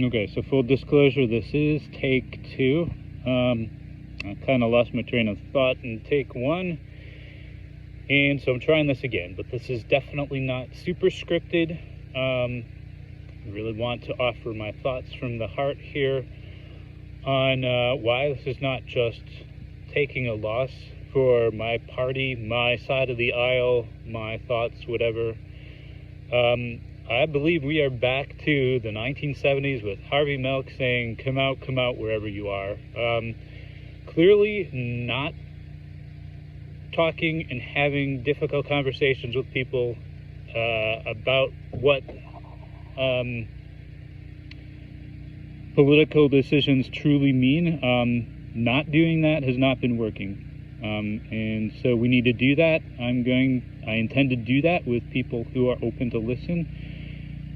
Okay, so full disclosure, this is take 2. I kind of lost my train of thought in take 1, and so I'm trying this again, but this is definitely not super scripted. I really want to offer my thoughts from the heart here on why this is not just taking a loss for my party, my side of the aisle, my thoughts, whatever. I believe we are back to the 1970s with Harvey Milk saying, come out wherever you are. Clearly not talking and having difficult conversations with people about what political decisions truly mean. Not doing that has not been working. And so we need to do that. I intend to do that with people who are open to listen.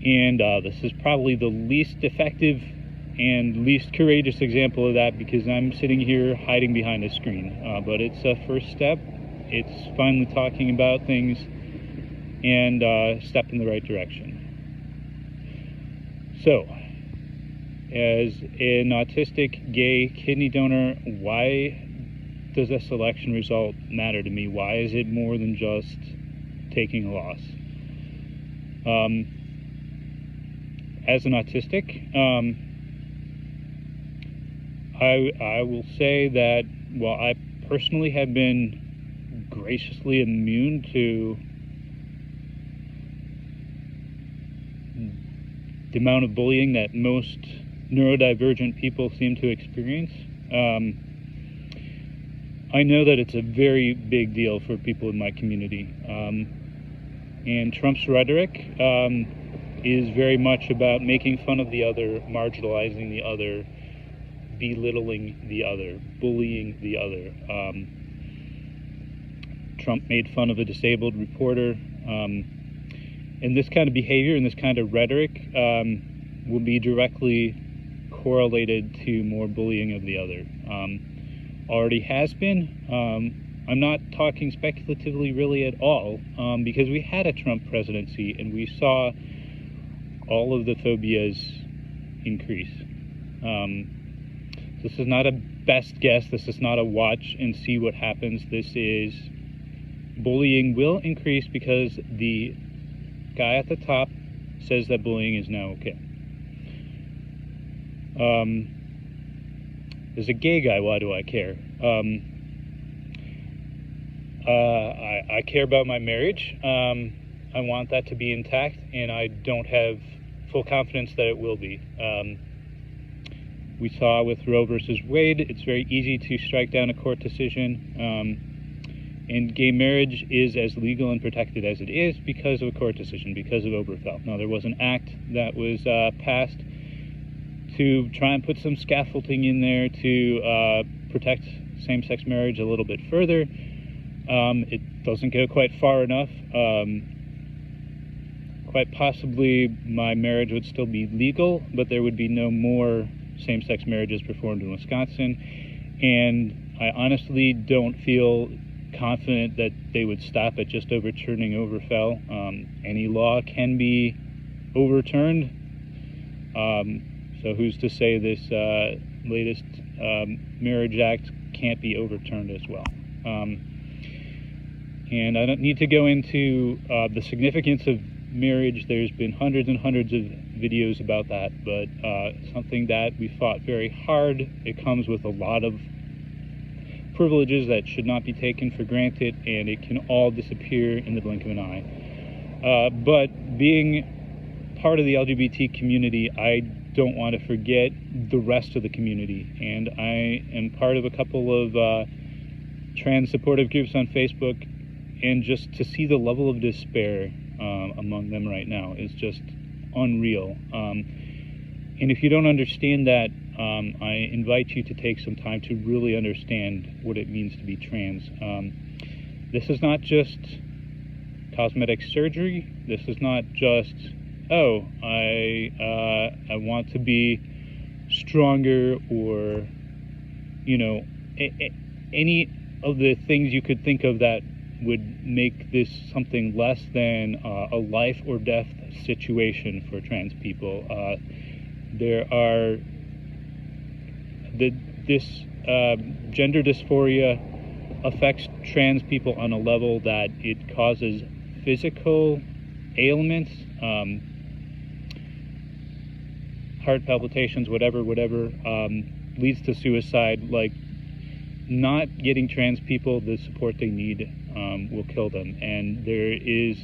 And this is probably the least effective and least courageous example of that, because I'm sitting here hiding behind a screen. But it's a first step. It's finally talking about things and a step in the right direction. So, as an autistic gay kidney donor, why does this election result matter to me? Why is it more than just taking a loss? As an autistic, I will say that while I personally have been graciously immune to the amount of bullying that most neurodivergent people seem to experience, I know that it's a very big deal for people in my community. And Trump's rhetoric is very much about making fun of the other, marginalizing the other, belittling the other, bullying the other. Trump made fun of a disabled reporter. And this kind of behavior and this kind of rhetoric will be directly correlated to more bullying of the other. Already has been. I'm not talking speculatively really at all, because we had a Trump presidency and we saw all of the phobias increase. This is not a best guess. This is not a watch and see what happens. This is bullying will increase because the guy at the top says that bullying is now okay. As a gay guy, why do I care? I care about my marriage. I want that to be intact, and I don't have full confidence that it will be. We saw with Roe versus Wade, it's very easy to strike down a court decision, and gay marriage is as legal and protected as it is because of a court decision, because of Obergefell. Now, there was an act that was passed to try and put some scaffolding in there to protect same-sex marriage a little bit further. It doesn't go quite far enough. Quite possibly my marriage would still be legal, but there would be no more same-sex marriages performed in Wisconsin. And I honestly don't feel confident that they would stop at just overturning Obergefell. Any law can be overturned. So who's to say this latest Marriage Act can't be overturned as well? And I don't need to go into the significance of marriage. There's been hundreds and hundreds of videos about that, but something that we fought very hard. It comes with a lot of privileges that should not be taken for granted, and it can all disappear in the blink of an eye. But being part of the LGBT community, I don't want to forget the rest of the community, and I am part of a couple of trans supportive groups on Facebook, and just to see the level of despair among them right now is just unreal. And if you don't understand that, I invite you to take some time to really understand what it means to be trans. This is not just cosmetic surgery. This is not just, oh, I want to be stronger, or, you know, any of the things you could think of that would make this something less than a life or death situation for trans people. There are this gender dysphoria affects trans people on a level that it causes physical ailments, heart palpitations, whatever, leads to suicide. Like, not getting trans people the support they need will kill them. And there is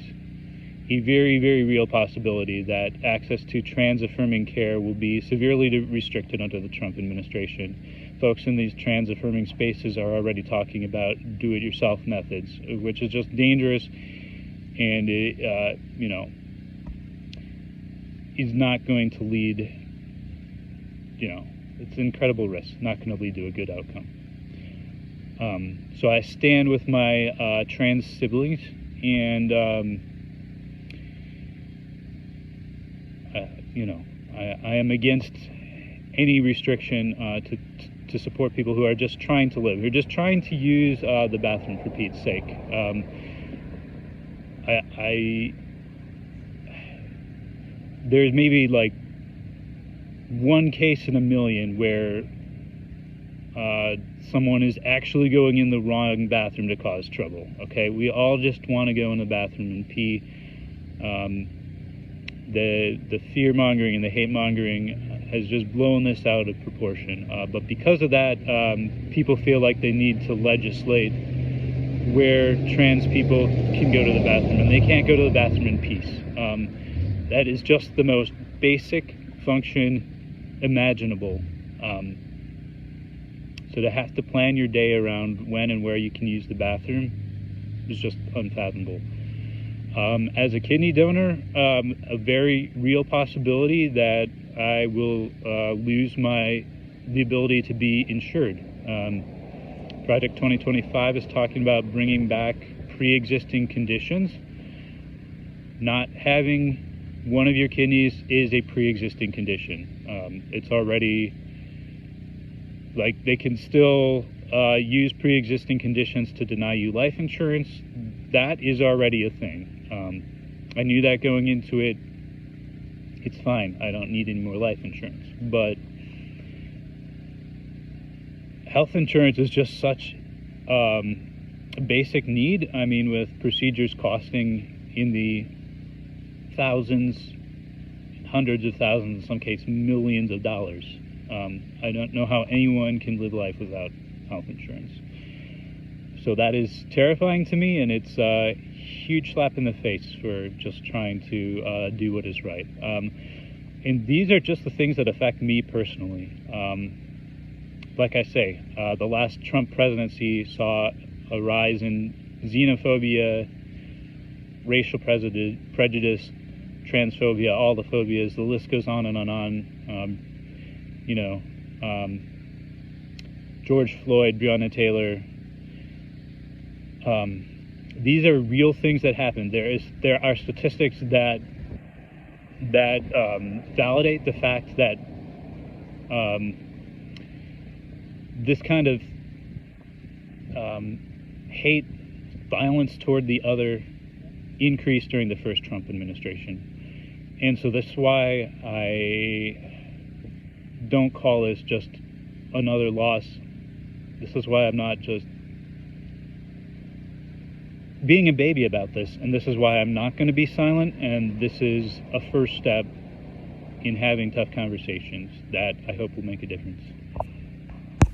a very, very real possibility that access to trans-affirming care will be severely restricted under the Trump administration. Folks in these trans-affirming spaces are already talking about do-it-yourself methods, which is just dangerous, and it, is not going to lead, it's an incredible risk, not going to lead to a good outcome. So I stand with my trans siblings, and I am against any restriction to support people who are just trying to live, who are just trying to use the bathroom for Pete's sake. There's maybe like one case in a million where someone is actually going in the wrong bathroom to cause trouble. Okay, we all just want to go in the bathroom and pee. The fear mongering and the hate mongering has just blown this out of proportion. But because of that, people feel like they need to legislate where trans people can go to the bathroom, and they can't go to the bathroom in peace. That is just the most basic function imaginable. So to have to plan your day around when and where you can use the bathroom is just unfathomable. As a kidney donor, a very real possibility that I will lose the ability to be insured. Project 2025 is talking about bringing back pre-existing conditions. Not having one of your kidneys is a pre-existing condition. It's already, like, they can still use pre-existing conditions to deny you life insurance. That is already a thing. I knew that going into it. It's fine. I don't need any more life insurance. But health insurance is just such a basic need. I mean, with procedures costing in the thousands, hundreds of thousands, in some cases millions of dollars. I don't know how anyone can live life without health insurance. So that is terrifying to me, and it's a huge slap in the face for just trying to do what is right. And these are just the things that affect me personally. Like I say, the last Trump presidency saw a rise in xenophobia, racial prejudice, transphobia, all the phobias. The list goes on and on. George Floyd, Breonna Taylor. These are real things that happen. There are statistics that validate the fact that this kind of hate, violence toward the other increased during the first Trump administration. And so that's why I don't call this just another loss. This is why I'm not just being a baby about this, and this is why I'm not going to be silent, and this is a first step in having tough conversations that I hope will make a difference.